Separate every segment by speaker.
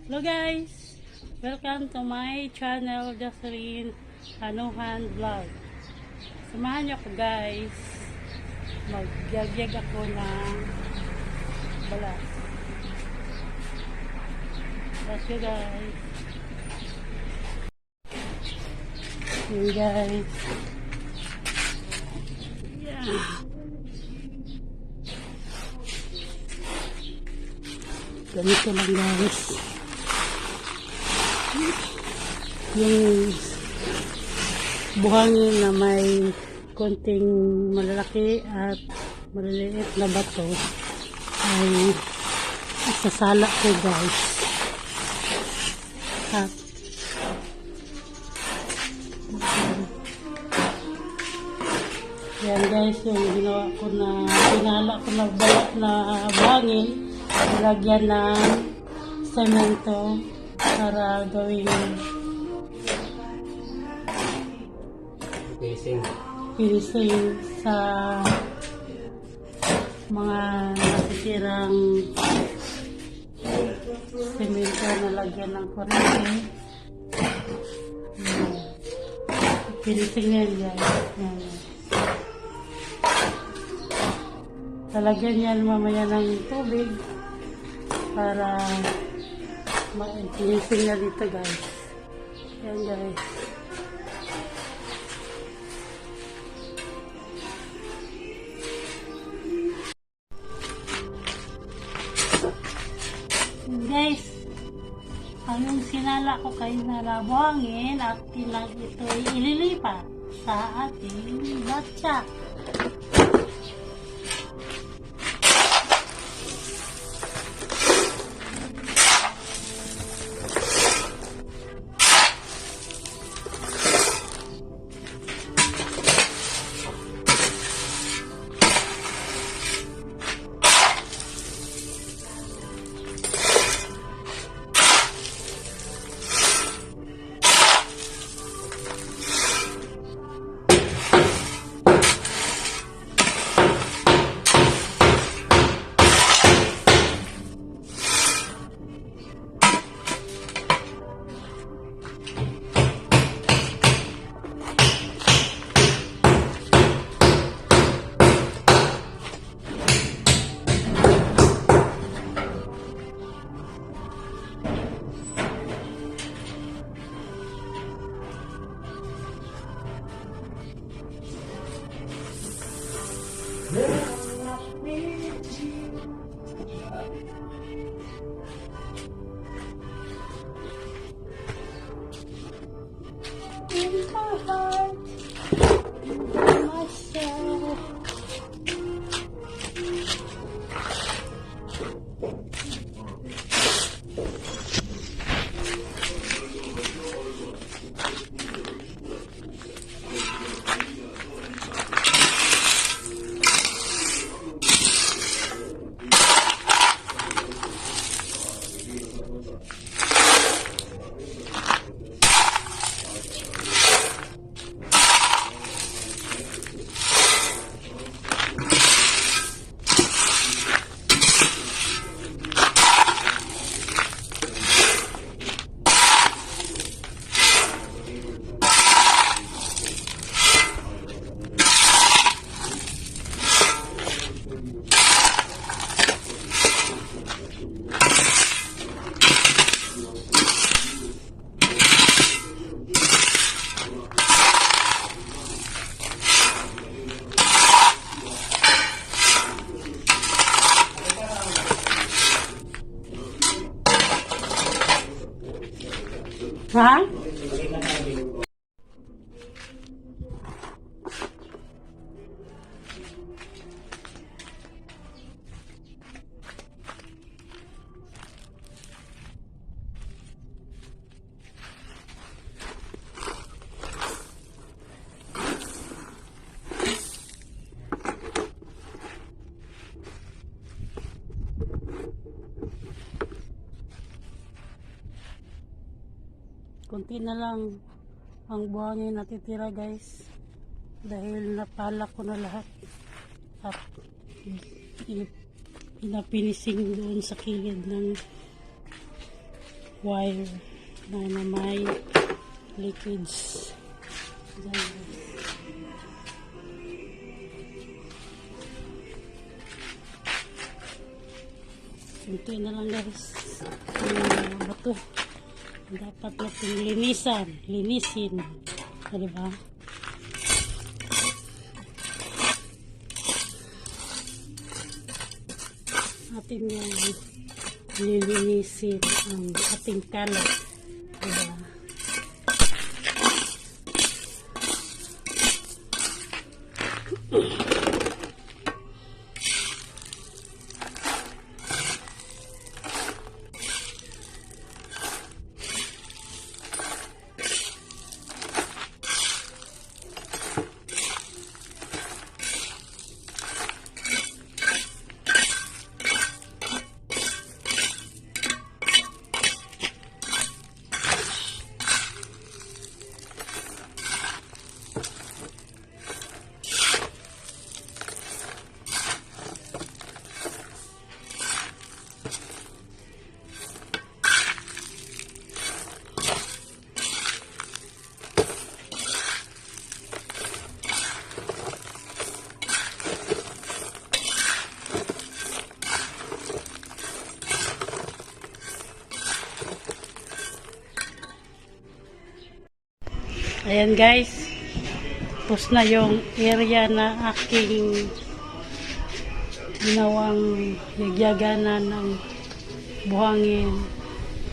Speaker 1: Hello guys! Welcome to my channel, Jocelyn Janohan vlog. Samahan niyo ko guys. Magyag-yag ako ng balas. Let's go guys. Hey guys. Yeah. Ganito lang guys. Yung buhangin na may konting malalaki at maliliit na bato ay isasala ko guys. At yan guys, yung ginawa ko na pinala ko na balat na buhangin, nilagyan ng semento para gawing finishing sa mga natitirang semento na lagyan ng kuryente. Finishing yan guys. Yan. Talagyan yan mamaya ng tubig para ma-finishing na dito guys. Yan guys. Guys, ang sinala ko kay nalabuhangin at tinang ito ay ililipat sa ating batyak. In my heart, in myself. Ha? Kunti na lang ang buhangin natitira guys dahil napala ko na lahat at pinapinising doon sa kilid ng wire na may liquids. Diyan. Ito na lang guys. Yung bato. Dapat natin linisin. Diba? Atin yung lilinisin ang ating kalat. Diba? Ayan guys, tapos na yung area na aking ginawang yagyaganan ng buhangin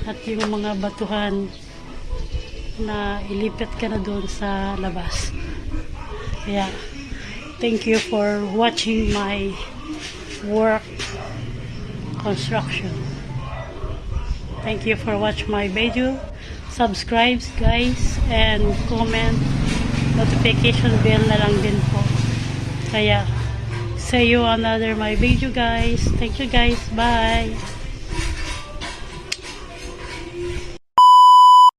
Speaker 1: at yung mga batuhan na ilipit ka na doon sa labas. Kaya, thank you for watching my work construction. Thank you for watching my video. Subscribe guys and comment, notification bell na lang din po. Kaya see you another my video guys. Thank you guys, bye.